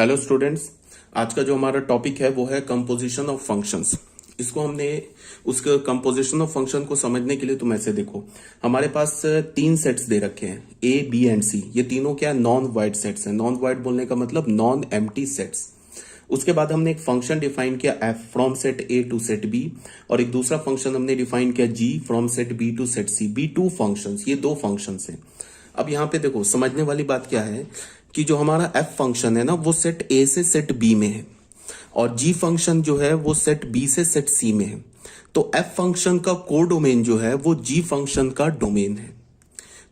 Hello students, आज का जो हमारा टॉपिक है वो है कंपोजिशन ऑफ फंक्शंस। इसको हमने उसके कंपोजिशन ऑफ फंक्शन को समझने के लिए तुम ऐसे देखो, हमारे पास तीन सेट्स दे रखे हैं ए बी एंड सी। ये तीनों क्या नॉन वाइड सेट्स हैं। नॉन वाइड बोलने का मतलब नॉन एम्प्टी सेट्स। उसके बाद हमने एक फंक्शन डिफाइन किया F from set A to set B, और एक दूसरा फंक्शन हमने डिफाइन किया G from set B to set C. B two functions, ये दो फंक्शंस हैं। अब यहाँ पे देखो, समझने वाली बात क्या है कि जो हमारा एफ फंक्शन है ना वो सेट ए से सेट बी में है, और जी फंक्शन जो है वो सेट बी से सेट सी में है। तो एफ फंक्शन का कोडोमेन जो है वो जी फंक्शन का डोमेन है।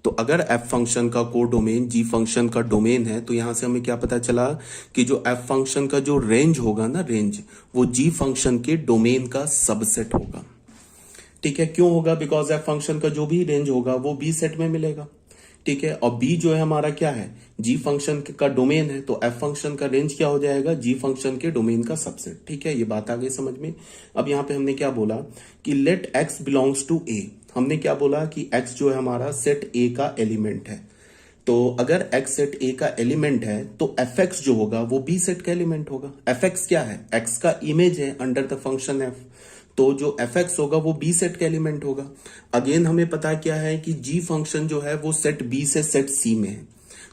तो अगर एफ फंक्शन का कोडोमेन जी फंक्शन का डोमेन है तो यहां से हमें क्या पता चला कि जो एफ फंक्शन का जो रेंज होगा ना, रेंज, वो जी फंक्शन के डोमेन का सबसेट होगा। ठीक है, क्यों होगा? बिकॉज एफ फंक्शन का जो भी रेंज होगा वो बी सेट में मिलेगा। ठीक है, और बी जो है हमारा क्या है, जी फंक्शन का डोमेन है, तो एफ फंक्शन का रेंज क्या हो जाएगा, जी फंक्शन के डोमेन का सबसेट। ठीक है, ये बात आ गई समझ में। अब यहां पे हमने क्या बोला कि लेट एक्स बिलोंग्स टू ए। हमने क्या बोला कि एक्स जो है हमारा सेट ए का एलिमेंट है। तो अगर एक्स सेट ए का एलिमेंट है तो एफ एक्स जो होगा वो बी सेट का एलिमेंट होगा। एफ एक्स क्या है, एक्स का इमेज है अंडर द फंक्शन एफ, तो जो एफ एक्स होगा वो बी सेट का एलिमेंट होगा। अगेन हमें पता क्या है कि जी फंक्शन जो है वो सेट बी से सेट सी में है।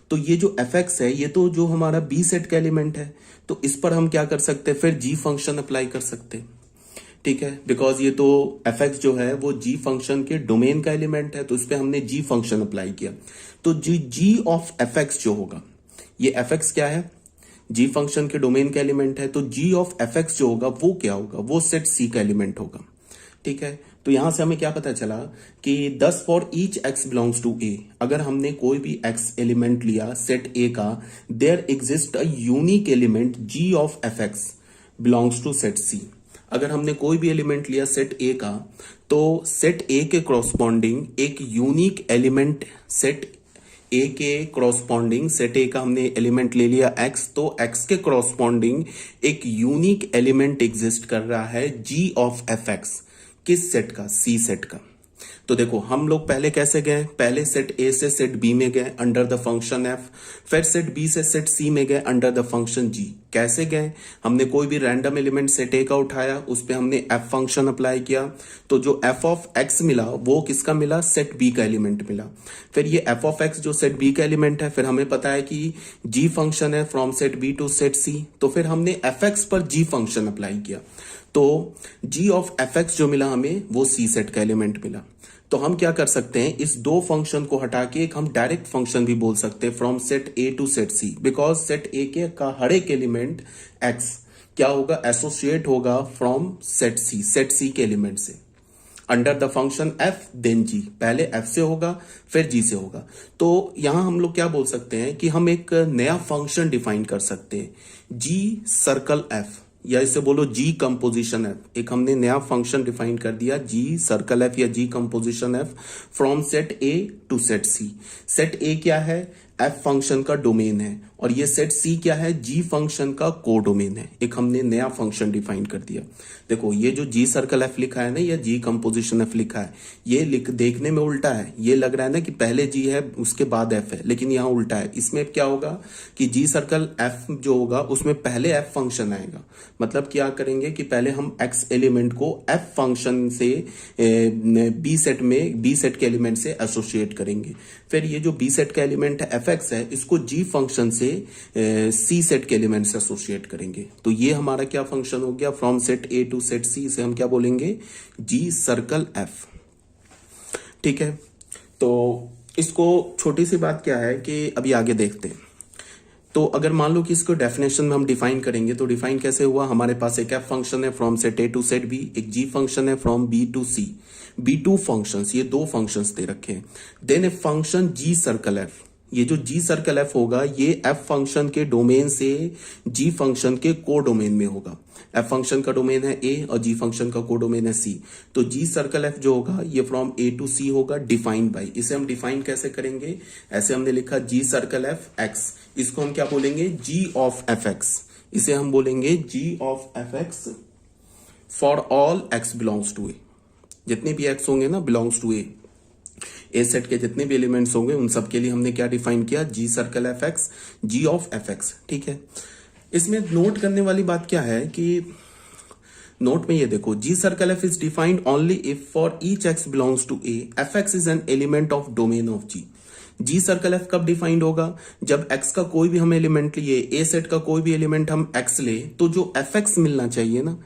तो ये जो एफ एक्स है ये तो जो हमारा बी सेट का एलिमेंट है, तो इस पर हम क्या कर सकते हैं, फिर जी फंक्शन अप्लाई कर सकते हैं। ठीक है, बिकॉज ये तो एफ एक्स जो है वो जी फंक्शन के डोमेन का एलिमेंट है, तो इस पे हमने जी फंक्शन अप्लाई किया। तो जी ऑफ एफ एक्स जो होगा, ये एफ एक्स क्या है, जी फंक्शन के डोमेन का एलिमेंट है, तो जी ऑफ एफ एक्स जो होगा वो क्या होगा, वो सेट सी का एलिमेंट होगा। ठीक है, तो यहां से हमें क्या पता चला कि 10 for each X belongs to A. अगर हमने कोई भी एक्स एलिमेंट लिया सेट ए का, there exist a unique element G of F X belongs to set C. अगर हमने कोई भी एलिमेंट लिया सेट ए का, तो सेट ए के कॉरस्पॉन्डिंग एक यूनिक एलिमेंट, सेट ए के कॉरस्पॉन्डिंग, सेट ए का हमने एलिमेंट ले लिया एक्स, तो एक्स के कॉरस्पॉन्डिंग एक यूनिक एलिमेंट एग्जिस्ट कर रहा है जी ऑफ एफ एक्स। किस सेट का, सी सेट का। तो देखो हम लोग पहले कैसे गए, पहले सेट ए से सेट बी में गए अंडर द फंक्शन एफ, फिर सेट बी से सेट सी में गए अंडर द फंक्शन जी। कैसे गए, हमने कोई भी रैंडम एलिमेंट सेट ए का उठाया, उस पे हमने एफ फंक्शन अप्लाई किया, तो जो एफ ऑफ एक्स मिला वो किसका मिला, सेट बी का एलिमेंट मिला। फिर ये एफ ऑफ एक्स जो सेट बी का एलिमेंट है, फिर हमें पता है कि जी फंक्शन है from set B to set C, तो फिर हमने एफ एक्स पर जी फंक्शन अप्लाई किया, तो जी ऑफ एफ एक्स जो मिला हमें वो सी सेट का एलिमेंट मिला। तो हम क्या कर सकते हैं, इस दो फंक्शन को हटा के एक हम डायरेक्ट फंक्शन भी बोल सकते हैं from set A to set C, because set A के का हर एक एलिमेंट एक्स क्या होगा, एसोसिएट होगा फ्रॉम सेट सी के एलिमेंट से under the function F then G. पहले एफ से होगा फिर जी से होगा। तो यहां हम लोग क्या बोल सकते हैं कि हम एक नया फंक्शन डिफाइन कर सकते हैं, जी सर्कल एफ, या इसे बोलो जी कंपोजिशन एफ। एक हमने नया फंक्शन डिफाइन कर दिया, जी सर्कल एफ या G composition F from set A to set C. Set A क्या है, एफ फंक्शन का डोमेन है, और ये सेट सी क्या है, जी फंक्शन का कोडोमेन है। एक हमने नया फंक्शन डिफाइन कर दिया। देखो ये जो जी सर्कल एफ लिखा है ना, या जी कंपोजिशन एफ लिखा है, ये देखने में उल्टा है। ये लग रहा है ना कि पहले जी है उसके बाद एफ है, लेकिन यहाँ उल्टा है। इसमें क्या होगा कि जी सर्कल एफ जो होगा उसमें पहले एफ फंक्शन आएगा। मतलब क्या करेंगे कि पहले हम एक्स एलिमेंट को एफ फंक्शन से बी सेट में, बी सेट के एलिमेंट से एसोसिएट करेंगे। फिर ये जो बी सेट का एलिमेंट है एफ एक्स है, इसको जी फंक्शन से सी सेट के एलिमेंट से एसोसिएट करेंगे। तो ये हमारा क्या फंक्शन हो गया, from set A to set C, इसे हम क्या बोलेंगे, जी सर्कल एफ। ठीक है, तो इसको छोटी सी बात क्या है कि अभी आगे देखते हैं। तो अगर मान लो कि इसको डेफिनेशन में हम डिफाइन करेंगे, तो डिफाइन कैसे हुआ, हमारे पास एक एफ फंक्शन है from set A to set B, एक जी फंक्शन है from B to C. B two functions, ये दो फंक्शंस दे रखे हैं। Then a function ji circle f, ये जो जी सर्कल एफ होगा ये एफ फंक्शन के डोमेन से जी फंक्शन के को डोमेन में होगा। एफ फंक्शन का डोमेन है ए और जी फंक्शन का को डोमेन है सी। तो जी सर्कल एफ जो होगा ये फ्रॉम ए टू सी होगा, डिफाइंड बाई। इसे हम डिफाइन कैसे करेंगे, ऐसे हमने लिखा जी सर्कल एफ एक्स, इसको हम क्या बोलेंगे, जी ऑफ एफ एक्स। इसे हम बोलेंगे G of F X for all X belongs to A. जितने भी एक्स होंगे ना बिलोंग्स टू ए सेट के जितने भी एलिमेंट्स होंगे उन सब के लिए हमने क्या डिफाइन किया, G circle F x, G of F X. ठीक है, इसमें नोट करने वाली बात क्या है कि नोट में ये देखो, G circle F is defined only if for each X belongs to A F x is an element of domain of G. G circle F कब डिफाइंड होगा? जब एक्स का कोई भी हम एलिमेंट लिए, ए सेट का कोई भी एलिमेंट हम एक्स ले, तो जो एफ एक्स मिलना चाहिए ना,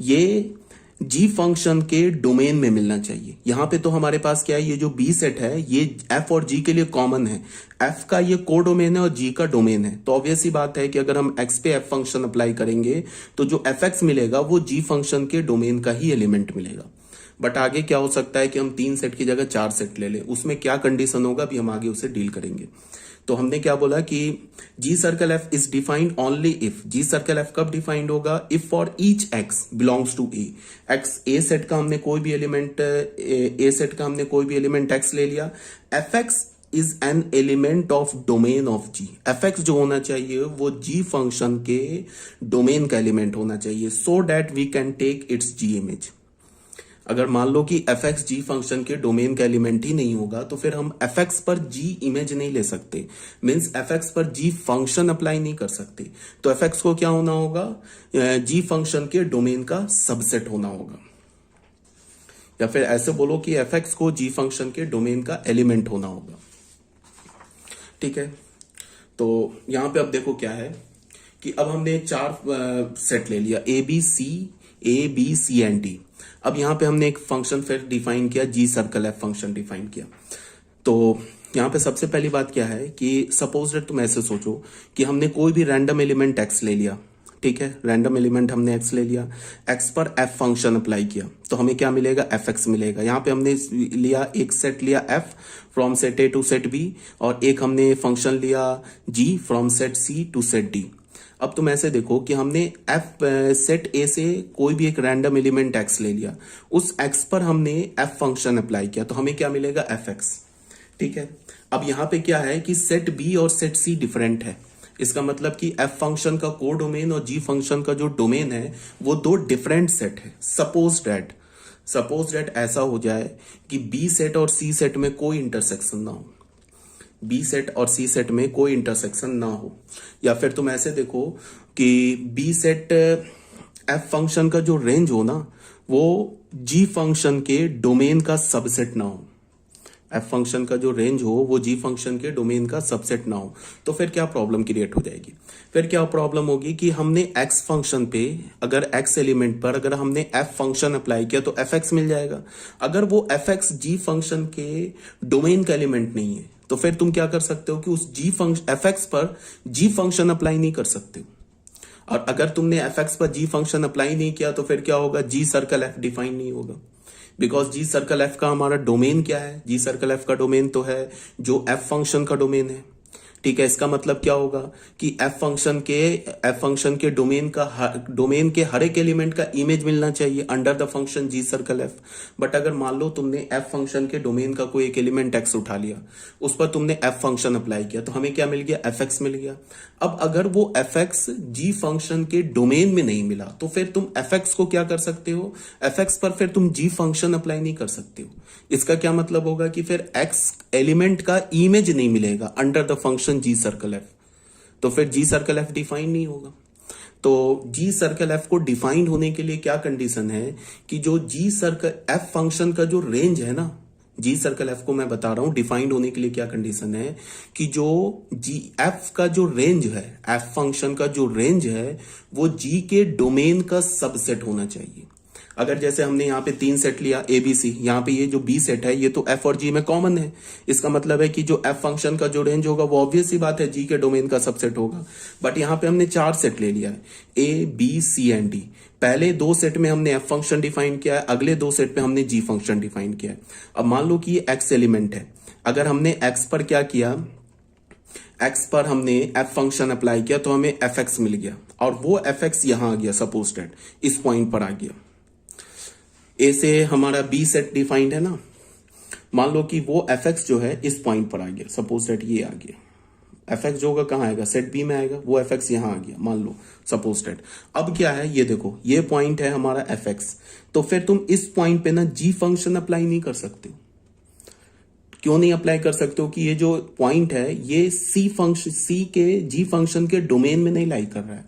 ये जी फंक्शन के डोमेन में मिलना चाहिए। यहां पे तो हमारे पास क्या है, ये जो बी सेट है ये एफ और जी के लिए कॉमन है। एफ का ये को डोमेन है और जी का डोमेन है, तो ऑब्वियस ही बात है कि अगर हम एक्स पे एफ फंक्शन अप्लाई करेंगे तो जो एफ एक्स मिलेगा वो जी फंक्शन के डोमेन का ही एलिमेंट मिलेगा। बट आगे क्या हो सकता है कि हम 3 सेट की जगह 4 सेट ले लें, उसमें क्या कंडीशन होगा अभी हम आगे उसे डील करेंगे। तो हमने क्या बोला कि G circle F is defined only if, G circle F कब डिफाइंड होगा? If for each X belongs to A, X A set का हमने कोई भी एलिमेंट, ए सेट का हमने कोई भी एलिमेंट एक्स ले लिया, f x is an element of domain of g. F x जो होना चाहिए वो जी फंक्शन के डोमेन का एलिमेंट होना चाहिए, so that we can take its g image. अगर मान लो कि एफ एक्स जी फंक्शन के डोमेन का एलिमेंट ही नहीं होगा तो फिर हम एफ एक्स पर जी इमेज नहीं ले सकते, मीन्स एफ एक्स पर जी फंक्शन अप्लाई नहीं कर सकते। तो एफ एक्स को क्या होना होगा? जी फंक्शन के डोमेन का सबसेट होना होगा, या फिर ऐसे बोलो कि एफ एक्स को जी फंक्शन के डोमेन का एलिमेंट होना होगा। ठीक है, तो यहां पे अब देखो क्या है कि अब हमने 4 सेट ले लिया, A B C and D. अब यहां पे हमने एक फंक्शन फिर डिफाइन किया, G circle F function define किया। तो यहां पे सबसे पहली बात क्या है कि सपोज दैट तुम ऐसे सोचो कि हमने कोई भी रैंडम एलिमेंट एक्स ले लिया, ठीक है, रैंडम एलिमेंट हमने एक्स ले लिया, एक्स पर एफ फंक्शन अप्लाई किया तो हमें क्या मिलेगा? एफ एक्स मिलेगा। यहां पे हमने लिया, एक सेट लिया F from set A to set B, और एक हमने फंक्शन लिया G from set C to set D. अब तुम ऐसे देखो कि हमने एफ सेट ए से कोई भी एक रैंडम एलिमेंट एक्स ले लिया, उस एक्स पर हमने एफ फंक्शन अप्लाई किया तो हमें क्या मिलेगा? F X. ठीक है, अब यहां पे क्या है कि सेट बी और सेट सी डिफरेंट है, इसका मतलब कि एफ फंक्शन का को डोमेन और जी फंक्शन का जो डोमेन है वो 2 डिफरेंट सेट है। सपोज डेट ऐसा हो जाए कि बी सेट और सी सेट में कोई इंटरसेक्शन ना हो, बी सेट और सी सेट में कोई इंटरसेक्शन ना हो, या फिर तुम ऐसे देखो कि बी सेट एफ फंक्शन का जो रेंज हो ना वो जी फंक्शन के डोमेन का सबसेट ना हो, एफ फंक्शन का जो रेंज हो वो जी फंक्शन के डोमेन का सबसेट ना हो, तो फिर क्या प्रॉब्लम क्रिएट हो जाएगी? फिर क्या प्रॉब्लम होगी कि हमने एक्स फंक्शन पे, अगर एक्स एलिमेंट पर अगर हमने एफ फंक्शन अप्लाई किया तो एफ एक्स मिल जाएगा। अगर वो एफ एक्स जी फंक्शन के डोमेन का एलिमेंट नहीं है तो फिर तुम क्या कर सकते हो कि उस जी फंक्शन एफ एक्स पर जी फंक्शन अप्लाई नहीं कर सकते हो। और अगर तुमने एफ एक्स पर जी फंक्शन अप्लाई नहीं किया तो फिर क्या होगा? जी सर्कल एफ डिफाइन नहीं होगा, बिकॉज जी सर्कल एफ का हमारा डोमेन क्या है? जी सर्कल एफ का डोमेन तो है जो एफ फंक्शन का डोमेन है। ठीक है, इसका मतलब क्या होगा कि एफ फंक्शन के डोमेन के हर एक एलिमेंट का इमेज मिलना चाहिए under the function ji circle F. But अगर मान लो तुमने एफ फंक्शन के डोमेन का कोई एक एलिमेंट एक्स उठा लिया, उस पर तुमने एफ फंक्शन अप्लाई किया तो हमें क्या मिल गया? एफ एक्स मिल गया। अब अगर वो एफ एक्स जी फंक्शन के डोमेन में नहीं मिला तो फिर तुम एफ एक्स को क्या कर सकते हो? एफ एक्स पर फिर तुम जी फंक्शन अप्लाई नहीं कर सकते हो। इसका क्या मतलब होगा कि फिर एक्स एलिमेंट का इमेज नहीं मिलेगा under the function ji circle F, तो फिर जी सर्कल एफ डिफाइन नहीं होगा। तो जी सर्कल एफ को डिफाइन होने के लिए क्या कंडीशन है कि जो जी सर्कल एफ फंक्शन का जो रेंज है ना, जी सर्कल एफ को मैं बता रहा हूं डिफाइंड होने के लिए क्या कंडीशन है कि जो जी एफ का जो रेंज है, एफ फंक्शन का जो रेंज है वो जी के डोमेन का सबसेट होना चाहिए। अगर जैसे हमने यहाँ पे 3 सेट लिया ए बी सी, यहाँ पे ये जो बी सेट है ये तो एफ और जी में कॉमन है, इसका मतलब है कि जो एफ फंक्शन का जो रेंज होगा वो ऑब्वियस ही बात है जी के डोमेन का सबसेट होगा। बट यहाँ पे हमने 4 सेट ले लिया है, A B C and D. पहले 2 सेट में हमने एफ फंक्शन डिफाइन किया है, अगले 2 सेट में हमने जी फंक्शन डिफाइन किया है। अब मान लो कि ये एक्स एलिमेंट है, अगर हमने एक्स पर क्या किया, एक्स पर हमने एफ फंक्शन अप्लाई किया तो हमें एफ एक्स मिल गया, और वो एफ एक्स यहां आ गया, सपोज दैट इस पॉइंट पर आ गया। ए से हमारा बी सेट डिफाइंड है ना, मान लो कि वो एफ एक्स जो है इस पॉइंट पर आ गया, सपोज दैट ये आ गया, एफ एक्स जो होगा कहां आएगा? सेट बी में आएगा, वो एफ एक्स यहां आ गया मान लो, सपोज दैट। अब क्या है, ये देखो ये पॉइंट है हमारा एफ एक्स, तो फिर तुम इस पॉइंट पे ना जी फंक्शन अप्लाई नहीं कर सकते। क्यों नहीं अप्लाई कर सकते हो? कि ये जो पॉइंट है ये सी के जी फंक्शन के डोमेन में नहीं लाई कर रहा है।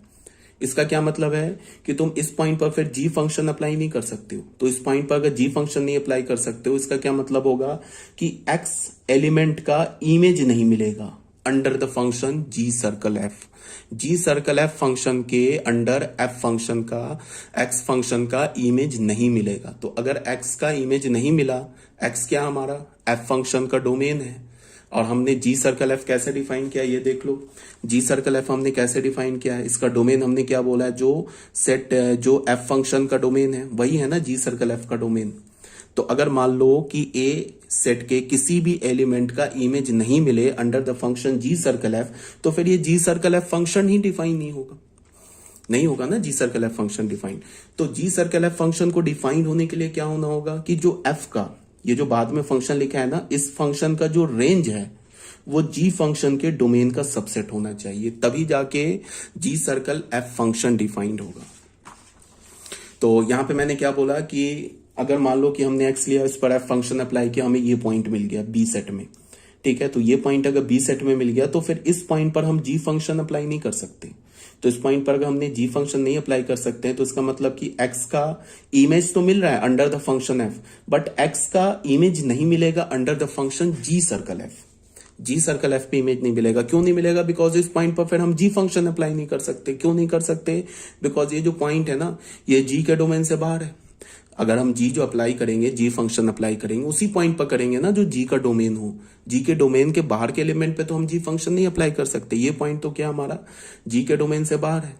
इसका क्या मतलब है कि तुम इस पॉइंट पर फिर जी फंक्शन अप्लाई नहीं कर सकते हो। तो इस पॉइंट पर अगर जी फंक्शन नहीं अप्लाई कर सकते हो, इसका क्या मतलब होगा कि एक्स एलिमेंट का इमेज नहीं मिलेगा under the function ji circle F. G circle F function के अंडर एफ फंक्शन का एक्स फंक्शन का इमेज नहीं मिलेगा। तो अगर एक्स का इमेज नहीं मिला, एक्स क्या हमारा एफ फंक्शन का डोमेन है। और हमने जी सर्कल एफ कैसे डिफाइन किया ये देख लो। जी सर्कल एफ हमने कैसे डिफाइन किया है, इसका डोमेन हमने क्या बोला है, जो सेट जो एफ फंक्शन का डोमेन है वही है ना जी सर्कल एफ का डोमेन। तो अगर मान लो कि ए सेट के किसी भी एलिमेंट का इमेज नहीं मिले under the function ji circle F, तो फिर ये जी सर्कल एफ फंक्शन ही डिफाइन नहीं होगा ना G circle F function define. तो जी सर्कल एफ फंक्शन को डिफाइन होने के लिए क्या होना होगा कि जो एफ का ये जो बाद में फंक्शन लिखा है ना, इस फंक्शन का जो रेंज है वो जी फंक्शन के डोमेन का सबसेट होना चाहिए, तभी जाके जी सर्कल एफ फंक्शन डिफाइंड होगा। तो यहां पे मैंने क्या बोला कि अगर मान लो कि हमने एक्स लिया, इस पर एफ फंक्शन अप्लाई किया, हमें ये पॉइंट मिल गया बी सेट में, ठीक है। तो ये पॉइंट अगर बी सेट में मिल गया तो फिर इस पॉइंट पर हम जी फंक्शन अप्लाई नहीं कर सकते। तो इस पॉइंट पर अगर हमने जी फंक्शन नहीं अप्लाई कर सकते हैं तो इसका मतलब कि एक्स का इमेज तो मिल रहा है under the function F, but X का इमेज नहीं मिलेगा under the function ji circle F. G circle F पे इमेज नहीं मिलेगा। क्यों नहीं मिलेगा? बिकॉज इस पॉइंट पर फिर हम जी फंक्शन अप्लाई नहीं कर सकते। क्यों नहीं कर सकते? बिकॉज ये जो पॉइंट है ना, ये जी के डोमेन से बाहर है। अगर हम जी जो अप्लाई करेंगे, जी फंक्शन अप्लाई करेंगे, उसी पॉइंट पर करेंगे ना जो जी का डोमेन हो। जी के डोमेन के बाहर के एलिमेंट पे तो हम जी फंक्शन नहीं अप्लाई कर सकते। ये पॉइंट तो क्या हमारा जी के डोमेन से बाहर है।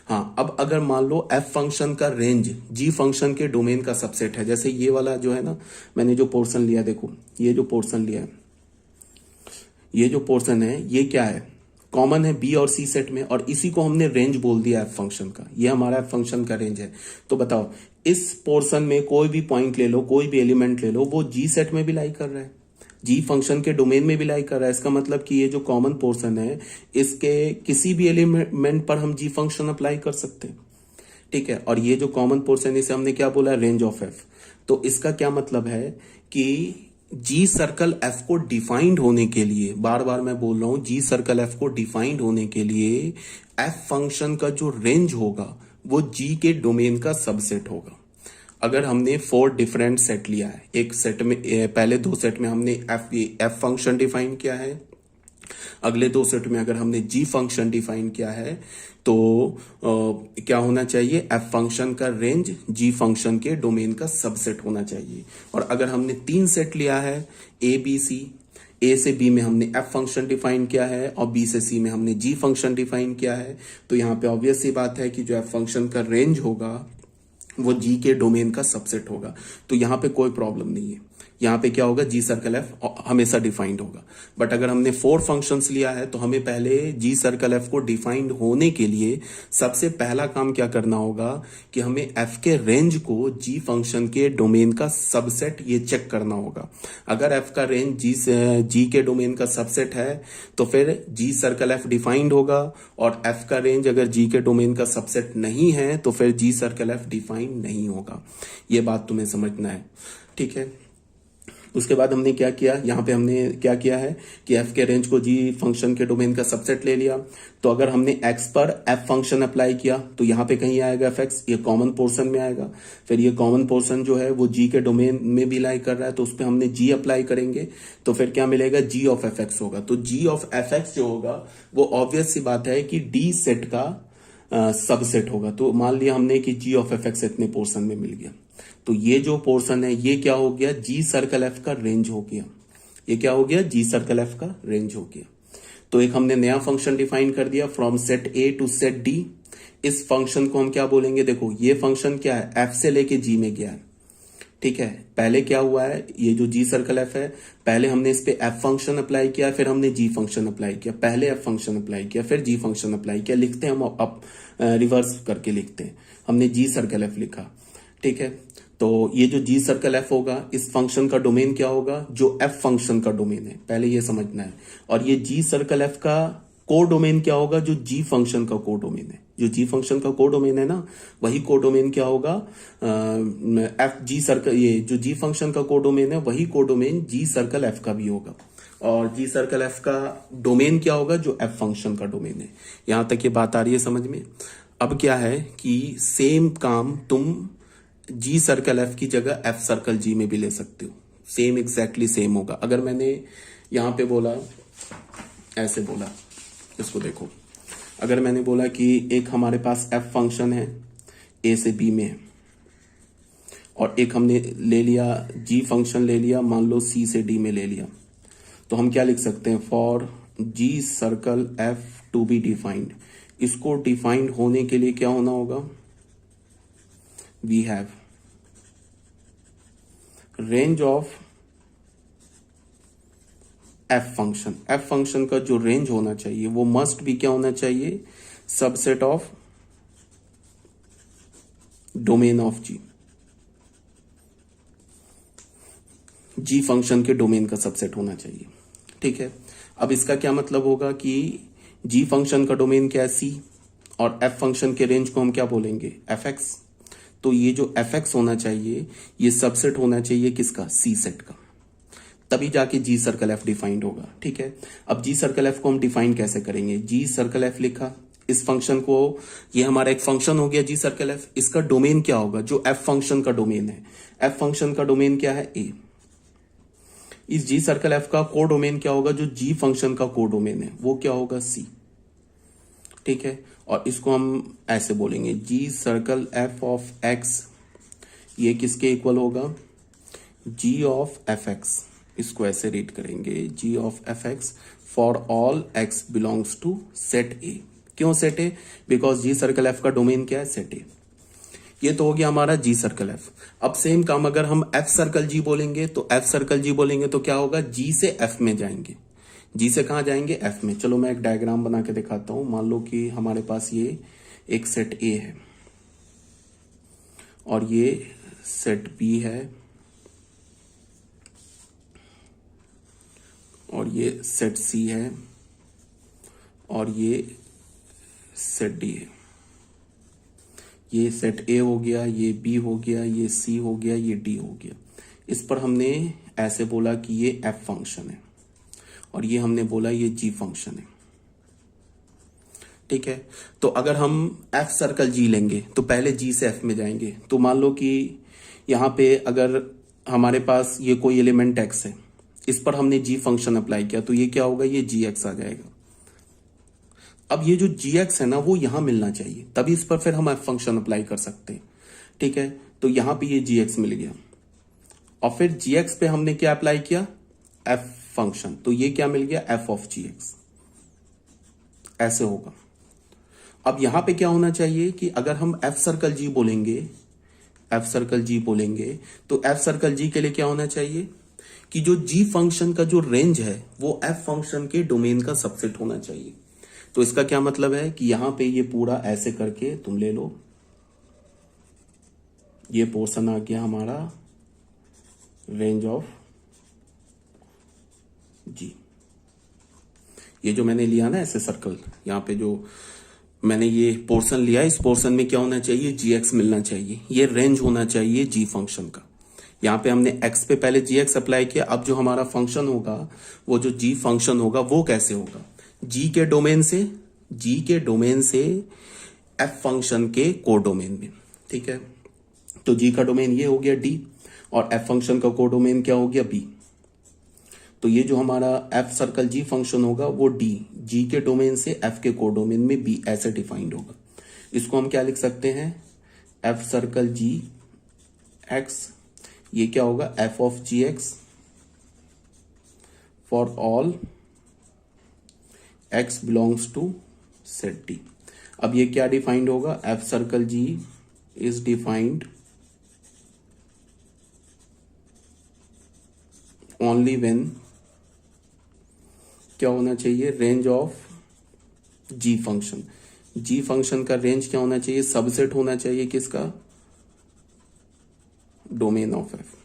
हाँ, अब अगर मान लो एफ फंक्शन का रेंज जी फंक्शन के डोमेन का सबसेट है, जैसे ये वाला जो है ना, मैंने जो पोर्शन लिया, देखो ये जो पोर्शन लिया है, ये जो पोर्शन है ये क्या है, कॉमन है बी और सी सेट में, और इसी को हमने रेंज बोल दिया एफ फंक्शन का। ये हमारा एफ फंक्शन का रेंज है। तो बताओ इस पोर्शन में कोई भी पॉइंट ले लो, कोई भी एलिमेंट ले लो, वो जी सेट में भी लाई कर रहा है, जी फंक्शन के डोमेन में भी लाई कर रहा है। इसका मतलब कि ये जो कॉमन पोर्शन है, इसके किसी भी एलिमेंट पर हम जी फंक्शन अप्लाई कर सकते हैं, ठीक है। और ये जो कॉमन पोर्शन, इसे हमने क्या बोला, रेंज ऑफ एफ। तो इसका क्या मतलब है कि जी सर्कल एफ को डिफाइंड होने के लिए, बार बार मैं बोल रहा हूं, जी सर्कल एफ को डिफाइंड होने के लिए एफ फंक्शन का जो रेंज होगा वो जी के डोमेन का सबसेट होगा। अगर हमने 4 डिफरेंट सेट लिया है, एक सेट में, पहले 2 सेट में हमने एफ फंक्शन डिफाइन किया है, अगले 2 सेट में अगर हमने जी फंक्शन डिफाइन किया है, तो क्या होना चाहिए, एफ फंक्शन का रेंज जी फंक्शन के डोमेन का सबसेट होना चाहिए। और अगर हमने 3 सेट लिया है, ए बी सी, ए से बी में हमने एफ फंक्शन डिफाइन किया है और बी से सी में हमने जी फंक्शन डिफाइन किया है, तो यहाँ पे ऑब्वियस सी बात है कि जो एफ फंक्शन का रेंज होगा वो जी के डोमेन का सबसेट होगा। तो यहाँ पे कोई प्रॉब्लम नहीं है। यहाँ पे क्या होगा, जी सर्कल एफ हमेशा डिफाइंड होगा। बट अगर हमने 4 फंक्शंस लिया है तो हमें पहले जी सर्कल एफ को डिफाइंड होने के लिए सबसे पहला काम क्या करना होगा कि हमें एफ के रेंज को जी फंक्शन के डोमेन का सबसेट ये चेक करना होगा। अगर एफ का रेंज जी के डोमेन का सबसेट है तो फिर जी सर्कल एफ डिफाइंड होगा, और एफ का रेंज अगर जी के डोमेन का सबसेट नहीं है तो फिर जी सर्कल एफ डिफाइंड नहीं होगा। ये बात तुम्हें समझना है, ठीक है। उसके बाद हमने क्या किया, यहाँ पे हमने क्या किया है कि एफ के रेंज को जी फंक्शन के डोमेन का सबसेट ले लिया। तो अगर हमने एक्स पर एफ फंक्शन अप्लाई किया तो यहाँ पे कहीं आएगा एफ एक्स, ये कॉमन पोर्शन में आएगा। फिर ये कॉमन पोर्शन जो है वो जी के डोमेन में भी लाई कर रहा है, तो उस पर हमने जी अप्लाई करेंगे तो फिर क्या मिलेगा, जी ऑफ एफ एक्स होगा। तो जी ऑफ एफ एक्स जो होगा वो ऑब्वियस सी बात है कि डी सेट का सबसेट होगा। तो मान लिया हमने कि जी ऑफ एफ एक्स इतने पोर्शन में मिल गया, तो ये जो पोर्शन है ये क्या हो गया, जी सर्कल एफ का रेंज हो गया। ये क्या हो गया, जी सर्कल एफ का रेंज हो गया। तो एक हमने नया फंक्शन डिफाइन कर दिया, from set A to set D. इस फंक्शन को हम क्या बोलेंगे, देखो ये फंक्शन क्या है, एफ से लेके जी में गया है, ठीक है। पहले क्या हुआ है, ये जो जी सर्कल एफ है, पहले हमने इस पे एफ फंक्शन अप्लाई किया, फिर हमने जी फंक्शन अप्लाई किया, पहले एफ फंक्शन अप्लाई किया, फिर जी फंक्शन अप्लाई किया। लिखते हैं हम अब रिवर्स करके लिखते हैं, हमने जी सर्कल एफ लिखा, ठीक है। तो ये जो जी सर्कल एफ होगा, इस फंक्शन का डोमेन क्या होगा, जो एफ फंक्शन का डोमेन है, पहले ये समझना है। और ये जी सर्कल एफ का को डोमेन क्या होगा, जो जी फंक्शन का को डोमेन है। जो जी फंक्शन का को डोमेन है ना, वही को डोमेन क्या होगा, एफ जी सर्कल, ये जो जी फंक्शन का को डोमेन है वही को डोमेन जी सर्कल एफ का भी होगा। और जी सर्कल एफ का डोमेन क्या होगा, जो एफ फंक्शन का डोमेन है। यहां तक ये बात आ रही है समझ में। अब क्या है कि सेम काम तुम जी सर्कल एफ की जगह एफ सर्कल जी में भी ले सकते हो। सेम एग्जैक्टली सेम होगा। अगर मैंने यहां पे बोला, ऐसे बोला, इसको देखो, अगर मैंने बोला कि एक हमारे पास एफ फंक्शन है ए से बी में, और एक हमने ले लिया जी फंक्शन ले लिया, मान लो सी से डी में ले लिया, तो हम क्या लिख सकते हैं, for G circle F to be defined. इसको डिफाइंड होने के लिए क्या होना होगा, we have range of F function. F function का जो रेंज होना चाहिए वो मस्ट भी क्या होना चाहिए, subset of domain of G. G function के डोमेन का सबसेट होना चाहिए। ठीक है, अब इसका क्या मतलब होगा कि जी फंक्शन का डोमेन क्या है, सी, और एफ फंक्शन के रेंज को हम क्या बोलेंगे, एफ एक्स। तो ये जो एफ एक्स होना चाहिए ये सबसेट होना चाहिए किसका, सी सेट का, तभी जाके जी सर्कल एफ डिफाइंड होगा। ठीक है, अब जी सर्कल एफ को हम डिफाइन कैसे करेंगे, जी सर्कल एफ लिखा, इस फंक्शन को, ये हमारा एक फंक्शन हो गया जी सर्कल एफ, इसका डोमेन क्या होगा, जो एफ फंक्शन का डोमेन है, एफ फंक्शन का डोमेन क्या है, ए। इस जी सर्कल एफ का को डोमेन क्या होगा, जो जी फंक्शन का को डोमेन है वो क्या होगा, सी। ठीक है, और इसको हम ऐसे बोलेंगे, जी सर्कल एफ ऑफ एक्स ये किसके इक्वल होगा, जी ऑफ एफ एक्स। इसको ऐसे रीड करेंगे, G of F X for all X belongs to set A. क्यों set A, because G circle F का डोमेन क्या है, सेट ए। ये तो हो गया हमारा जी सर्कल एफ। अब सेम काम अगर हम एफ सर्कल जी बोलेंगे, तो एफ सर्कल जी बोलेंगे तो क्या होगा, जी से एफ में जाएंगे। जी से कहां जाएंगे, एफ में। चलो मैं एक डायग्राम बना के दिखाता हूं। मान लो कि हमारे पास ये एक सेट ए है और ये सेट बी है और ये सेट सी है और ये सेट डी है। ये सेट ए हो गया, ये बी हो गया, ये सी हो गया, ये डी हो गया। इस पर हमने ऐसे बोला कि ये एफ फंक्शन है और ये हमने बोला ये जी फंक्शन है। ठीक है, तो अगर हम एफ सर्कल जी लेंगे तो पहले जी से एफ में जाएंगे। तो मान लो कि यहां पे अगर हमारे पास ये कोई एलिमेंट एक्स है, इस पर हमने जी फंक्शन अप्लाई किया, तो ये क्या होगा, ये जी एक्स आ जाएगा। अब ये जो जी एक्स है ना वो यहां मिलना चाहिए, तभी इस पर फिर हम एफ फंक्शन अप्लाई कर सकते हैं। ठीक है, तो यहां पे ये जी एक्स मिल गया और फिर जी एक्स पे हमने क्या अप्लाई किया, एफ फंक्शन, तो ये क्या मिल गया, एफ ऑफ जी एक्स। ऐसे होगा। अब यहां पे क्या होना चाहिए कि अगर हम एफ सर्कल जी बोलेंगे, एफ सर्कल जी बोलेंगे, तो एफ सर्कल जी के लिए क्या होना चाहिए कि जो जी फंक्शन का जो रेंज है वो एफ फंक्शन के डोमेन का सबसेट होना चाहिए। तो इसका क्या मतलब है कि यहां पे ये पूरा ऐसे करके तुम ले लो, ये पोर्शन आ गया हमारा रेंज ऑफ जी। ये जो मैंने लिया ना ऐसे सर्कल, यहां पे जो मैंने ये पोर्शन लिया, इस पोर्शन में क्या होना चाहिए, जी एक्स मिलना चाहिए, ये रेंज होना चाहिए जी फंक्शन का। यहां पे हमने एक्स पे पहले जी एक्स अप्लाई किया, अब जो हमारा फंक्शन होगा वो जो जी फंक्शन होगा वो कैसे होगा, जी के डोमेन से, जी के डोमेन से एफ फंक्शन के को डोमेन में। ठीक है, तो जी का डोमेन ये हो गया डी और एफ फंक्शन का को डोमेन क्या हो गया, बी। तो ये जो हमारा एफ सर्कल जी फंक्शन होगा वो डी, जी के डोमेन से एफ के को डोमेन में बी, ऐसे डिफाइंड होगा। इसको हम क्या लिख सकते हैं, एफ सर्कल जी एक्स, ये क्या होगा, F of G X for all X belongs to set D. अब ये क्या डिफाइंड होगा, F circle G is defined only when क्या होना चाहिए, range of G function. G function का रेंज क्या होना चाहिए, सबसेट होना चाहिए किसका, डोमेन ऑफ एफ,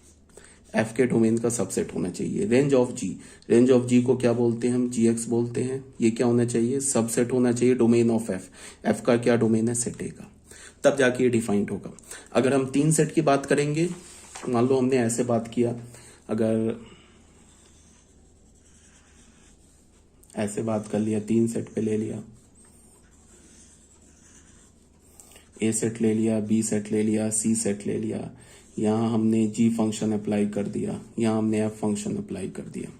एफ के डोमेन का सबसेट होना चाहिए। Range of G, range of G को क्या बोलते हैं हम, जी एक्स बोलते हैं। ये क्या होना चाहिए, सबसेट होना चाहिए डोमेन ऑफ एफ, एफ का क्या डोमेन है, सेट ए का, तब जाके ये डिफाइंड होगा। अगर हम तीन सेट की बात करेंगे, मान लो हमने ऐसे बात किया, अगर ऐसे बात कर लिया, तीन सेट पे ले लिया, ए सेट ले लिया, बी सेट ले लिया, सी सेट ले लिया, यहाँ हमने जी फंक्शन अप्लाई कर दिया, यहाँ हमने एफ फंक्शन अप्लाई कर दिया,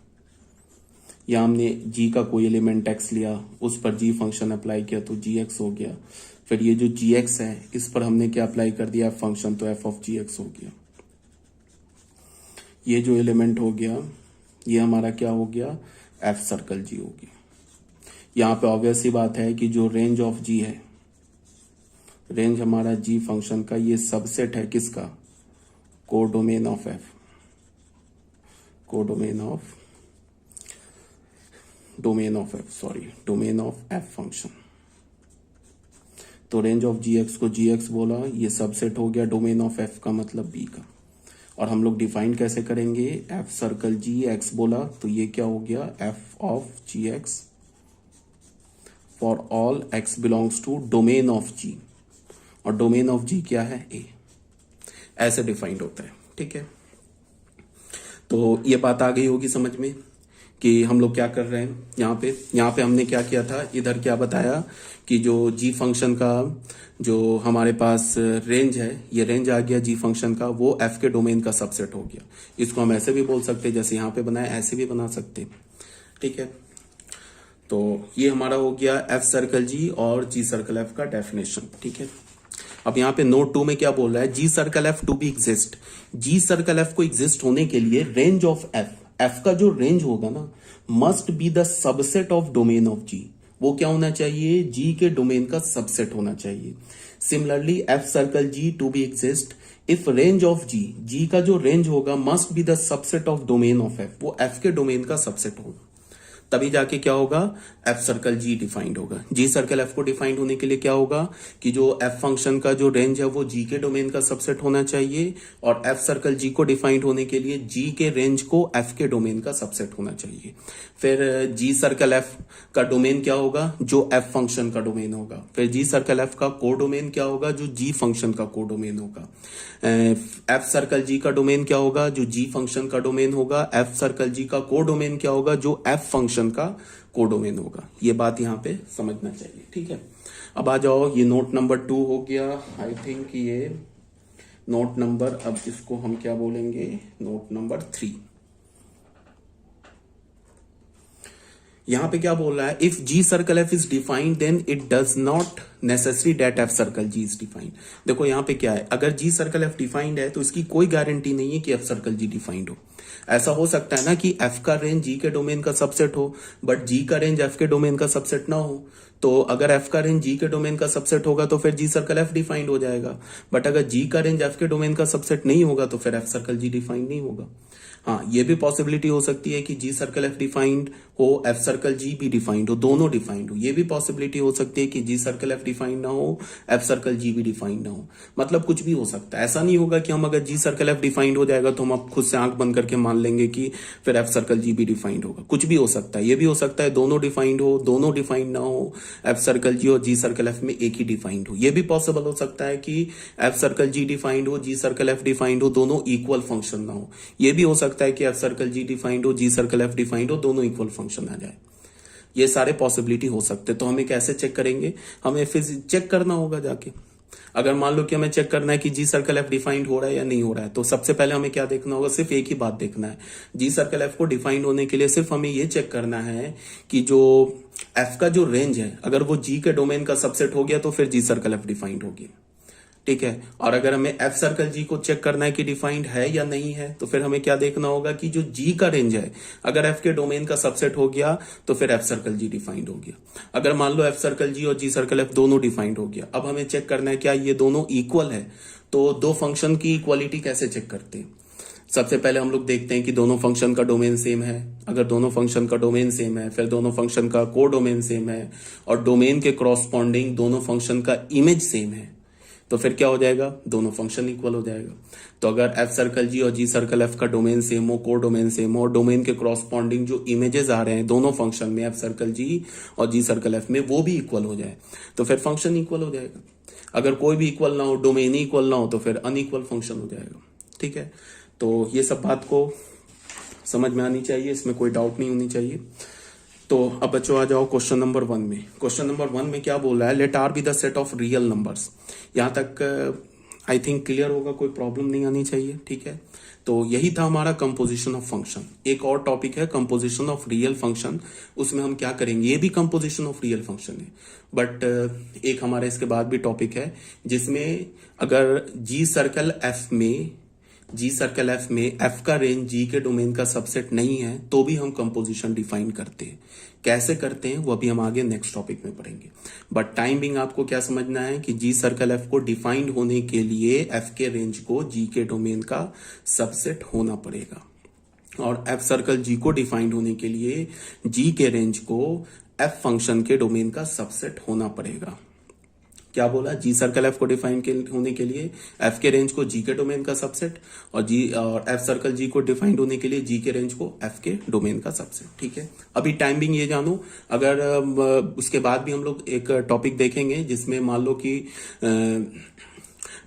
यहाँ हमने जी का कोई एलिमेंट एक्स लिया, उस पर जी फंक्शन अप्लाई किया तो जी एक्स हो गया। फिर ये जो जी एक्स है इस पर हमने क्या अप्लाई कर दिया, एफ फंक्शन, तो एफ ऑफ जी एक्स हो गया। ये जो एलिमेंट हो गया ये हमारा क्या हो गया, एफ सर्कल जी हो गया। यहाँ पे ऑब्वियस ही बात है कि जो रेंज ऑफ जी है, रेंज हमारा जी फंक्शन का ये सबसेट है किसका, codomain of F, codomain of domain of F, sorry domain of F function. तो रेंज ऑफ जी एक्स को जी एक्स बोला, ये सबसेट हो गया डोमेन ऑफ एफ का मतलब बी का। और हम लोग डिफाइन कैसे करेंगे, एफ सर्कल जी एक्स बोला तो ये क्या हो गया, F of G X for all X belongs to domain of G, और डोमेन ऑफ जी क्या है, ए। ऐसे डिफाइंड होता है, ठीक है। तो ये बात आ गई होगी समझ में कि हम लोग क्या कर रहे हैं। यहाँ पे हमने क्या किया था, इधर क्या बताया कि जो जी फंक्शन का जो हमारे पास रेंज है, ये रेंज आ गया जी फंक्शन का, वो एफ के डोमेन का सबसेट हो गया। इसको हम ऐसे भी बोल सकते हैं, जैसे यहाँ पे बनाया ऐसे भी बना सकते, ठीक है। तो ये हमारा हो गया एफ सर्कल जी और जी सर्कल एफ का डेफिनेशन, ठीक है। अब यहाँ पे नोट 2 में क्या बोल रहा है, G circle F to be exist, G circle F को एग्जिस्ट होने के लिए रेंज ऑफ एफ, एफ का जो रेंज होगा ना, must be the subset of domain of G. वो क्या होना चाहिए, जी के डोमेन का सबसेट होना चाहिए। Similarly F circle G to be exist, if range of G, G का जो रेंज होगा must be the subset of domain of F, वो एफ के डोमेन का सबसेट होगा, तभी जाके क्या होगा, एफ सर्कल जी डिफाइंड होगा। जी सर्कल एफ को डिफाइंड होने के लिए क्या होगा कि जो एफ फंक्शन का जो रेंज है वो जी के डोमेन का सबसेट होना चाहिए, और एफ सर्कल जी को डिफाइंड होने के लिए जी के रेंज को एफ के डोमेन का सबसेट होना चाहिए। फिर जी सर्कल एफ का डोमेन क्या होगा, जो एफ फंक्शन का डोमेन होगा। फिर जी सर्कल एफ का को डोमेन क्या होगा, जो जी फंक्शन का को डोमेन होगा। एफ सर्कल जी का डोमेन क्या होगा, जो जी फंक्शन का डोमेन होगा। एफ सर्कल जी का को डोमेन क्या होगा, जो एफ फंक्शन का को डोमेन होगा। ये बात यहाँ पे समझना चाहिए, ठीक है। अब आ जाओ, ये नोट नंबर 2 हो गया। आई थिंक ये नोट नंबर, अब इसको हम क्या बोलेंगे, नोट नंबर 3। यहां पे क्या बोल रहा है, if G circle F is defined then it does not necessary that F circle G is defined. देखो यहाँ पे क्या है, अगर जी सर्कल एफ डिफाइंड है तो इसकी कोई गारंटी नहीं है कि एफ सर्कल जी डिफाइंड हो। ऐसा हो सकता है ना कि एफ का रेंज जी के डोमेन का सबसेट हो, बट जी का रेंज एफ के डोमेन का सबसेट ना हो। तो अगर एफ का रेंज जी के डोमेन का सबसेट होगा तो फिर जी सर्कल एफ डिफाइंड हो जाएगा, बट अगर जी का रेंज एफ के डोमेन का सबसेट नहीं होगा तो फिर एफ सर्कल जी डिफाइंड नहीं होगा। हाँ, ये भी पॉसिबिलिटी हो सकती है कि जी सर्कल एफ डिफाइंड हो, एफ सर्कल जी भी डिफाइंड हो, दोनों डिफाइंड हो। ये भी पॉसिबिलिटी हो सकती है कि जी सर्कल एफ डिफाइंड ना हो, एफ सर्कल जी भी डिफाइंड ना हो। मतलब कुछ भी हो सकता है। ऐसा नहीं होगा कि हम अगर जी सर्कल एफ डिफाइंड हो जाएगा तो हम अब खुद से आंख बंद करके मान लेंगे कि फिर एफ सर्कल जी भी डिफाइंड होगा। कुछ भी हो सकता है। ये भी हो सकता है दोनों डिफाइंड हो, दोनों डिफाइंड ना हो, एफ सर्कल जी और जी सर्कल एफ में एक ही डिफाइंड हो। ये भी पॉसिबल हो सकता है कि एफ सर्कल जी डिफाइंड हो, जी सर्कल एफ डिफाइंड हो, दोनों इक्वल फंक्शन ना हो। ये भी हो सकता है कि एफ सर्कल जी डिफाइंड हो, जी सर्कल एफ डिफाइंड हो, दोनों इक्वल फंक्शन आ जाए। ये सारे पॉसिबिलिटी हो सकते हैं। तो हमें कैसे चेक करेंगे, हमें फिर चेक करना होगा जाके। अगर मान लो कि हमें चेक करना है कि जी सर्कल एफ डिफाइंड हो रहा है या नहीं हो रहा है, तो सबसे पहले हमें क्या देखना होगा, सिर्फ एक ही बात देखना है। जी सर्कल एफ को डिफाइंड होने के लिए सिर्फ हमें ये चेक करना है कि जो एफ का जो रेंज है, अगर वो जी के डोमेन का सबसेट हो गया तो फिर जी सर्कल एफ डिफाइंड होगी, ठीक है। और अगर हमें एफ सर्कल जी को चेक करना है कि डिफाइंड है या नहीं है, तो फिर हमें क्या देखना होगा कि जो जी का रेंज है, अगर एफ के डोमेन का सबसेट हो गया तो फिर एफ सर्कल जी डिफाइंड हो गया। अगर मान लो एफ सर्कल जी और जी सर्कल एफ दोनों डिफाइंड हो गया, अब हमें चेक करना है क्या ये दोनों इक्वल है। तो दो फंक्शन की इक्वालिटी कैसे चेक करते हैं, सबसे पहले हम लोग देखते हैं कि दोनों फंक्शन का डोमेन सेम है। अगर दोनों फंक्शन का डोमेन सेम है, फिर दोनों फंक्शन का को डोमेन सेम है, और डोमेन के क्रॉसपॉन्डिंग दोनों फंक्शन का इमेज सेम है, तो फिर क्या हो जाएगा, दोनों फंक्शन इक्वल हो जाएगा। तो अगर एफ सर्कल जी और जी सर्कल एफ का डोमेन सेम हो, को डोमेन सेम हो, और डोमेन के क्रॉसपॉन्डिंग जो इमेजेस आ रहे हैं दोनों फंक्शन में, एफ सर्कल जी और जी सर्कल एफ में, वो भी इक्वल हो जाए, तो फिर फंक्शन इक्वल हो जाएगा। अगर कोई भी इक्वल ना हो, डोमेन ही इक्वल ना हो, तो फिर अनइक्वल फंक्शन हो जाएगा, ठीक है। तो ये सब बात को समझ में आनी चाहिए, इसमें कोई डाउट नहीं होनी चाहिए। तो अब बच्चों आ जाओ क्वेश्चन नंबर 1 में। क्वेश्चन नंबर 1 में क्या बोल रहा है, let R be the set of real numbers. यहां तक आई थिंक क्लियर होगा, कोई प्रॉब्लम नहीं आनी चाहिए, ठीक है। तो यही था हमारा कंपोजिशन ऑफ फंक्शन। एक और टॉपिक है कंपोजिशन ऑफ रियल फंक्शन, उसमें हम क्या करेंगे, ये भी कंपोजिशन ऑफ रियल फंक्शन है, बट एक हमारे इसके बाद भी टॉपिक है जिसमें अगर जी सर्कल एफ में एफ का रेंज जी के डोमेन का सबसेट नहीं है तो भी हम कंपोजिशन डिफाइन करते हैं। कैसे करते हैं वो अभी हम आगे नेक्स्ट टॉपिक में पढ़ेंगे, बट टाइम बिंग आपको क्या समझना है कि जी सर्कल एफ को डिफाइंड होने के लिए एफ के रेंज को जी के डोमेन का सबसेट होना पड़ेगा, और एफ सर्कल जी को डिफाइंड होने के लिए जी के रेंज को एफ फंक्शन के डोमेन का सबसेट होना पड़ेगा। क्या बोला, जी सर्कल एफ को डिफाइन होने के लिए एफ के रेंज को जी के डोमेन का सबसेट, और एफ सर्कल जी को डिफाइंड होने के लिए जी के रेंज को एफ के डोमेन का सबसेट, ठीक है। अभी टाइमिंग ये जानो, अगर उसके बाद भी हम लोग एक टॉपिक देखेंगे जिसमें मान लो कि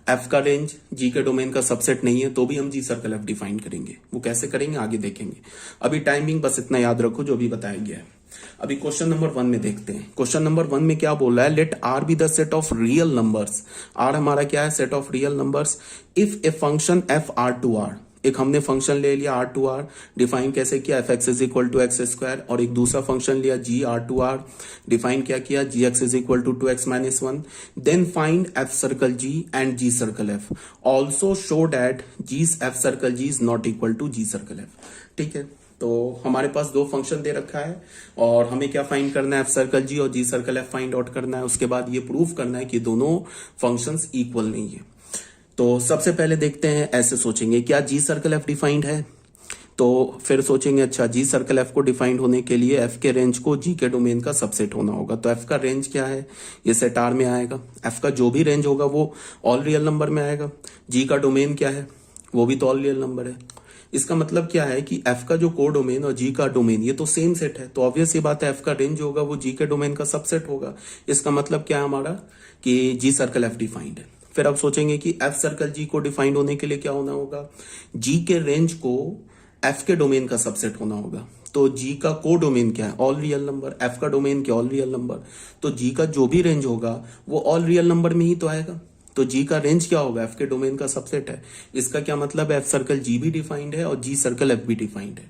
एफ का रेंज जी के डोमेन का सबसेट नहीं है तो भी हम जी सर्कल एफ डिफाइन करेंगे। वो कैसे करेंगे आगे देखेंगे। अभी टाइमिंग बस इतना याद रखो जो भी बताया गया है। अभी क्वेश्चन नंबर 1 में देखते हैं। क्वेश्चन नंबर 1 में क्या बोल रहा है, let R be the set of real numbers. R हमारा क्या है, set of real numbers. If a function F R to R, एक हमने फंक्शन ले लिया आर टू आर, डिफाइन कैसे किया, F x is equal to X square, और एक दूसरा फंक्शन लिया G R to R, define क्या किया, G X is equal to 2x minus 1। Then find F circle G and G circle F, also show that G F circle G is not equal to G circle F, ठीक है। तो हमारे पास दो function दे रखा है और हमें क्या फाइंड करना है, एफ सर्कल जी और जी सर्कल एफ फाइंड आउट करना है। उसके बाद ये प्रूव करना है कि दोनों फंक्शंस इक्वल नहीं है। तो सबसे पहले देखते हैं, ऐसे सोचेंगे क्या जी सर्कल एफ डिफाइंड है, तो फिर सोचेंगे अच्छा जी सर्कल एफ को डिफाइंड होने के लिए एफ के रेंज को जी के डोमेन का सबसेट होना होगा। तो एफ का रेंज क्या है, ये सेट आर में आएगा। एफ का जो भी रेंज होगा वो ऑल रियल नंबर में आएगा। जी का डोमेन क्या है, वो भी तो ऑल रियल नंबर है। इसका मतलब क्या है कि एफ का जो को डोमेन और जी का डोमेन ये तो सेम सेट है, तो ऑब्वियस ये बात है एफ का रेंज होगा वो जी के डोमेन का सबसेट होगा। इसका मतलब क्या है हमारा कि जी सर्कल एफ डिफाइंड है। फिर अब सोचेंगे कि एफ सर्कल जी को डिफाइंड होने के लिए क्या होना होगा, जी के रेंज को एफ के डोमेन का सबसेट होना होगा। तो जी का को डोमेन क्या है, ऑल रियल नंबर, एफ का डोमेन क्या, ऑल रियल नंबर। तो जी का जो भी रेंज होगा वो ऑल रियल नंबर में ही तो आएगा। तो जी का रेंज क्या होगा, एफ के डोमेन का सबसेट है। इसका क्या मतलब है, एफ सर्कल जी भी डिफाइंड है और जी सर्कल एफ भी डिफाइंड है,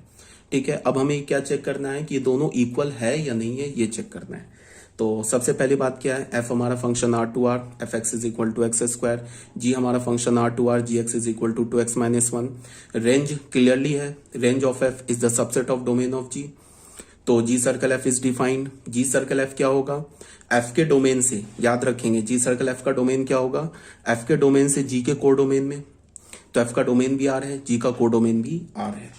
ठीक है। अब हमें क्या चेक करना है कि ये दोनों इक्वल है या नहीं है, ये चेक करना है। तो सबसे पहली बात क्या है, एफ हमारा function R to R, F x is equal to X square, G हमारा function R to R, G X is equal to 2x minus 1। Range clearly है, range of F is the subset of domain of G. तो G circle F is defined. G circle F क्या होगा, F के domain से, याद रखेंगे G circle F का domain क्या होगा, एफ के डोमेन से जी के को डोमेन में। तो एफ का डोमेन भी आर है, जी का को डोमेन भी आर है।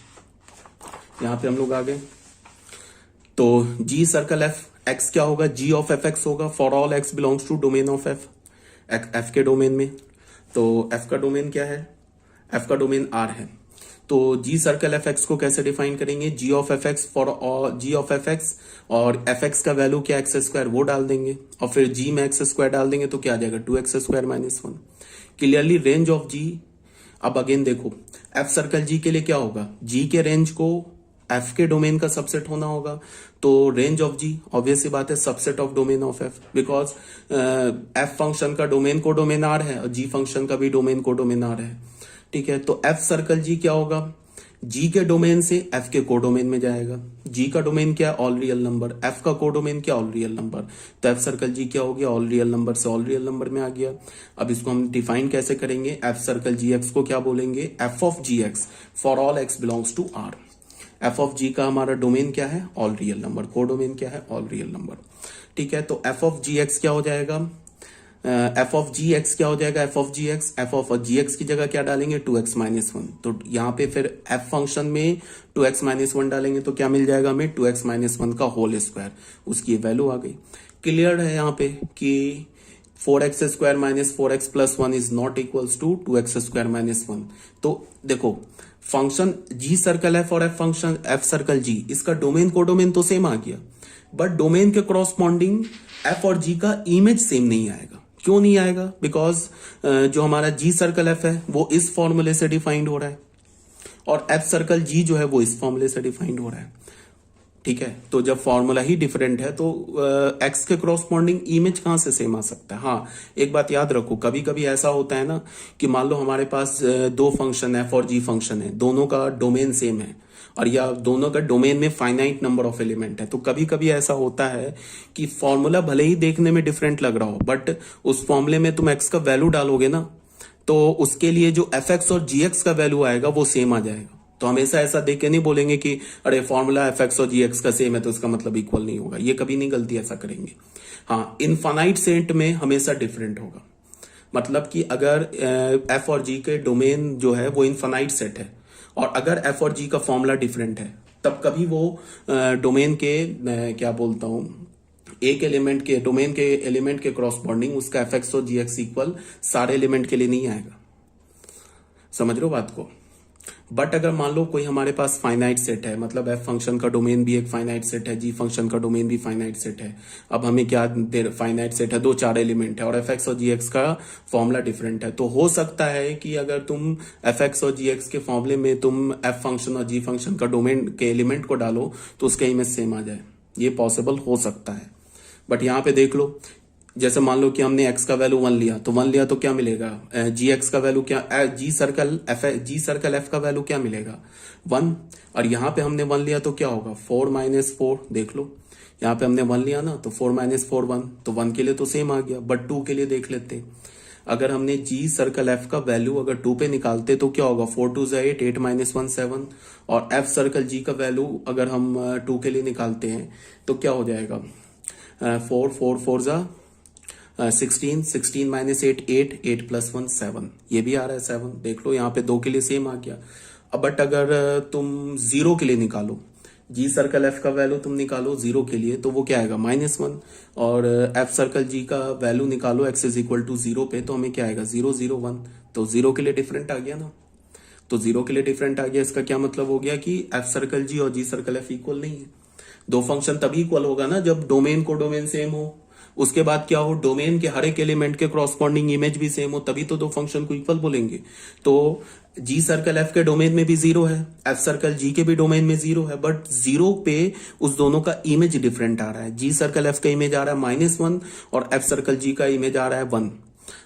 यहां पे हम लोग आ गए। तो जी सर्कल एफ एक्स क्या होगा, जी ऑफ एफ एक्स होगा for all X belongs to domain of F, F के डोमेन में। तो एफ का डोमेन क्या है, एफ का डोमेन आर है। तो जी सर्कल एफ एक्स को कैसे डिफाइन करेंगे, G of F X for G of F X, और एफ एक्स का वैल्यू क्या एक्स स्क्वायर वो डाल देंगे, और फिर जी में एक्स स्क्वायर डाल देंगे तो क्या आ जाएगा 2x square minus 1। Clearly range of G. अब अगेन देखो एफ सर्कल जी के लिए क्या होगा, जी के रेंज को एफ के डोमेन का सबसेट होना होगा। तो रेंज ऑफ जी ऑब्वियस सी बात है subset of domain of F, because F function का डोमेन को डोमेन आर है और जी फंक्शन का भी डोमेन को डोमेन आर है, ठीक है। तो एफ सर्कल जी क्या होगा, जी के डोमेन से एफ के को डोमेन में जाएगा। जी का डोमेन क्या है, ऑल रियल नंबर, एफ का को डोमेन क्या, ऑल रियल नंबर। तो एफ सर्कल जी क्या हो गया, ऑल रियल नंबर से ऑल रियल नंबर में आ गया। अब इसको हम डिफाइन कैसे करेंगे, एफ सर्कल जी एक्स को क्या बोलेंगे, F of G X for all X belongs to R. F of G का हमारा डोमेन क्या है, all real number, codomain क्या है, ऑल रियल नंबर, ठीक है। तो एफ ऑफ जी एक्स क्या हो जाएगा, एफ ऑफ जी एक्स क्या हो जाएगा, एफ ऑफ जी एक्स की जगह क्या डालेंगे 2x माइनस 1। तो यहाँ पे फिर एफ फंक्शन में 2x माइनस 1 डालेंगे तो क्या मिल जाएगा हमें 2x माइनस 1 का होल स्क्वायर, उसकी वैल्यू आ गई। क्लियर है यहाँ पे कि 4x square minus 4x plus 1 is not equals to 2x square minus 1। तो देखो फंक्शन जी सर्कल एफ और F function F circle G, इसका डोमेन को डोमेन तो सेम आ गया, बट डोमेन के कॉरस्पॉन्डिंग एफ और जी का इमेज सेम नहीं आएगा। क्यों नहीं आएगा, बिकॉज जो हमारा जी सर्कल एफ है वो इस फॉर्मूले से डिफाइंड हो रहा है और एफ सर्कल जी जो है वो इस फॉर्मूले से डिफाइंड हो रहा है। ठीक है, तो जब फॉर्मूला ही डिफरेंट है तो एक्स के क्रॉसपॉन्डिंग इमेज कहां से सेम आ सकता है। हाँ, एक बात याद रखो, कभी कभी ऐसा होता है ना कि मान लो हमारे पास दो फंक्शन है, फॉर जी फंक्शन है, दोनों का डोमेन सेम है, और या दोनों का डोमेन में फाइनाइट नंबर ऑफ एलिमेंट है, तो कभी कभी ऐसा होता है कि फॉर्मूला भले ही देखने में डिफरेंट लग रहा हो, बट उस फॉर्मूले में तुम एक्स का वैल्यू डालोगे ना, तो उसके लिए जो एफ एक्स और जी एक्स का वैल्यू आएगा वो सेम आ जाएगा। तो हमेशा ऐसा देख के नहीं बोलेंगे कि अरे फॉर्मूला एफ एक्स और जी एक्स का सेम है तो इसका मतलब इक्वल नहीं होगा, ये कभी नहीं गलती ऐसा करेंगे। हाँ, इनफाइनाइट सेट में हमेशा डिफरेंट होगा, मतलब कि अगर एफ और जी के डोमेन जो है वो इनफाइनाइट सेट है, और अगर एफ और जी का फॉर्मूला डिफरेंट है, तब कभी वो डोमेन के क्या बोलता हूं, एक एलिमेंट के डोमेन के एलिमेंट के क्रॉसपॉन्डिंग उसका एफ एक्स और जी एक्स इक्वल सारे एलिमेंट के लिए नहीं आएगा। समझ रहे हो बात को। बट अगर मान लो कोई हमारे पास फाइनाइट सेट है, मतलब एफ फंक्शन का डोमेन भी एक फाइनाइट सेट है, जी फंक्शन का डोमेन भी फाइनाइट सेट है, अब हमें क्या फाइनाइट सेट है, दो चार एलिमेंट है, और एफ एक्स और जी एक्स का फॉर्मूला डिफरेंट है, तो हो सकता है कि अगर तुम एफ एक्स और जी एक्स के फॉर्मूले में तुम एफ फंक्शन और जी फंक्शन का डोमेन के एलिमेंट को डालो तो उसका इमेज सेम आ जाए, ये पॉसिबल हो सकता है। बट यहां पे देख लो, जैसे मान लो कि हमने x का वैल्यू 1 लिया, तो 1 लिया तो क्या मिलेगा, जी एक्स का वैल्यू क्या, जी सर्कल एफ का वैल्यू क्या मिलेगा 1, और यहां पे हमने 1 लिया तो क्या होगा 4 माइनस 4, देख लो यहां पे हमने 1 लिया ना, तो 4 माइनस 4 1, तो 1 के लिए तो सेम आ गया, बट 2 के लिए देख लेते, अगर हमने जी सर्कल एफ का वैल्यू अगर 2 पे निकालते तो क्या होगा 4 2 8, 8 माइनस 1 7, और एफ सर्कल जी का वैल्यू अगर हम 2 के लिए निकालते हैं तो क्या हो जाएगा 4 4 4 जा 16, 16 माइनस 8 8, 8 प्लस 1 7, ये भी आ रहा है 7, देख लो यहाँ पे 2 के लिए सेम आ गया। अब बट अगर तुम 0 के लिए निकालो, जी सर्कल एफ का वैल्यू तुम निकालो 0 के लिए तो वो क्या आएगा -1, और एफ सर्कल जी का वैल्यू निकालो एक्स इज इक्वल टू 0 पे, तो हमें क्या आएगा 0 0 1, तो 0 के लिए डिफरेंट आ गया ना, तो 0 के लिए डिफरेंट आ गया, इसका क्या मतलब हो गया कि एफ सर्कल जी और जी सर्कल एफ इक्वल नहीं है। दो फंक्शन तभी इक्वल होगा ना जब डोमेन को डोमेन सेम हो, उसके बाद क्या हो डोमेन के हर एक एलिमेंट के क्रॉसपॉन्डिंग इमेज भी सेम हो, तभी तो दो फंक्शन को इक्वल बोलेंगे। तो जी सर्कल एफ के डोमेन में भी 0 है, एफ सर्कल जी के भी डोमेन में 0 है, बट 0 पे उस दोनों का इमेज डिफरेंट आ रहा है, जी सर्कल एफ का इमेज आ रहा है -1 और एफ सर्कल जी का इमेज आ रहा है 1।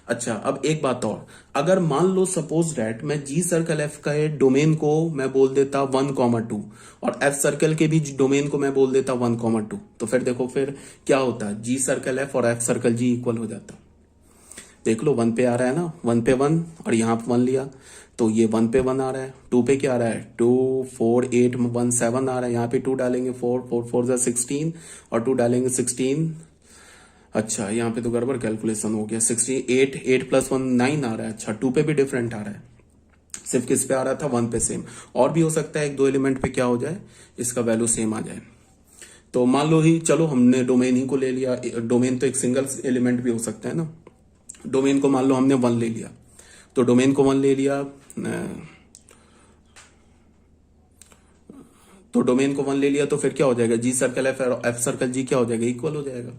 अच्छा, अब एक बात और, अगर मान लो सपोज डैट मैं जी सर्कल एफ का डोमेन को मैं बोल देता 1,2 और एफ सर्कल के भी डोमेन को मैं बोल देता 1,2, तो फिर देखो फिर क्या होता है, जी सर्कल एफ और एफ सर्कल जी इक्वल हो जाता। देख लो 1 पे आ रहा है ना, 1 पे 1 और यहां पे 1 लिया तो ये 1 पे 1 आ रहा है, 2 पे क्या आ रहा है 2 4 8 1 7 आ रहा है, यहाँ पे 2 डालेंगे 4 4 4 जा 16 और 2 डालेंगे 16। अच्छा, यहाँ पे तो गड़बड़ कैलकुलेशन हो गया, 68 8 प्लस 1 9 आ रहा है। अच्छा, 2 पे भी डिफरेंट आ रहा है, सिर्फ किस पे आ रहा था 1 पे सेम, और भी हो सकता है एक दो एलिमेंट पे क्या हो जाए इसका वैल्यू सेम आ जाए। तो मान लो ही चलो हमने डोमेन ही को ले लिया, डोमेन तो एक सिंगल एलिमेंट भी हो सकता है ना, डोमेन को मान लो हमने 1 ले लिया, तो डोमेन को 1 ले लिया, तो डोमेन को 1 ले लिया तो फिर क्या हो जाएगा जी सर्कल एफ सर्कल जी क्या हो जाएगा इक्वल हो जाएगा,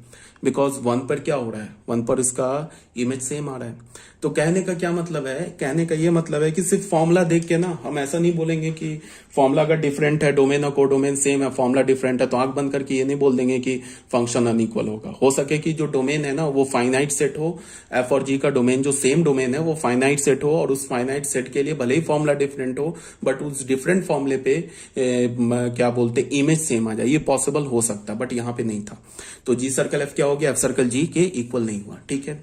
बिकॉज 1 पर क्या हो रहा है 1 पर इसका इमेज सेम आ रहा है। तो कहने का क्या मतलब है, कहने का ये मतलब है कि सिर्फ फॉर्मूला देख के ना हम ऐसा नहीं बोलेंगे कि फॉर्मूला अगर डिफरेंट है, डोमेन और कोडोमेन सेम है, फॉर्मूला डिफरेंट है, तो आंख बंद करके ये नहीं बोल देंगे कि फंक्शन अनइक्वल होगा। हो सके कि जो डोमेन है ना वो फाइनाइट सेट हो, एफ और जी का डोमेन जो सेम डोमेन है वो फाइनाइट सेट हो, और उस फाइनाइट सेट के लिए भले ही फॉर्मूला डिफरेंट हो बट उस डिफरेंट फॉर्मूले पे क्या बोलते इमेज सेम आ जाए, ये पॉसिबल हो सकता, बट यहाँ पे नहीं था। तो जी सर्कल एफ क्या हो गया एफ सर्कल जी के इक्वल नहीं हुआ, ठीक है।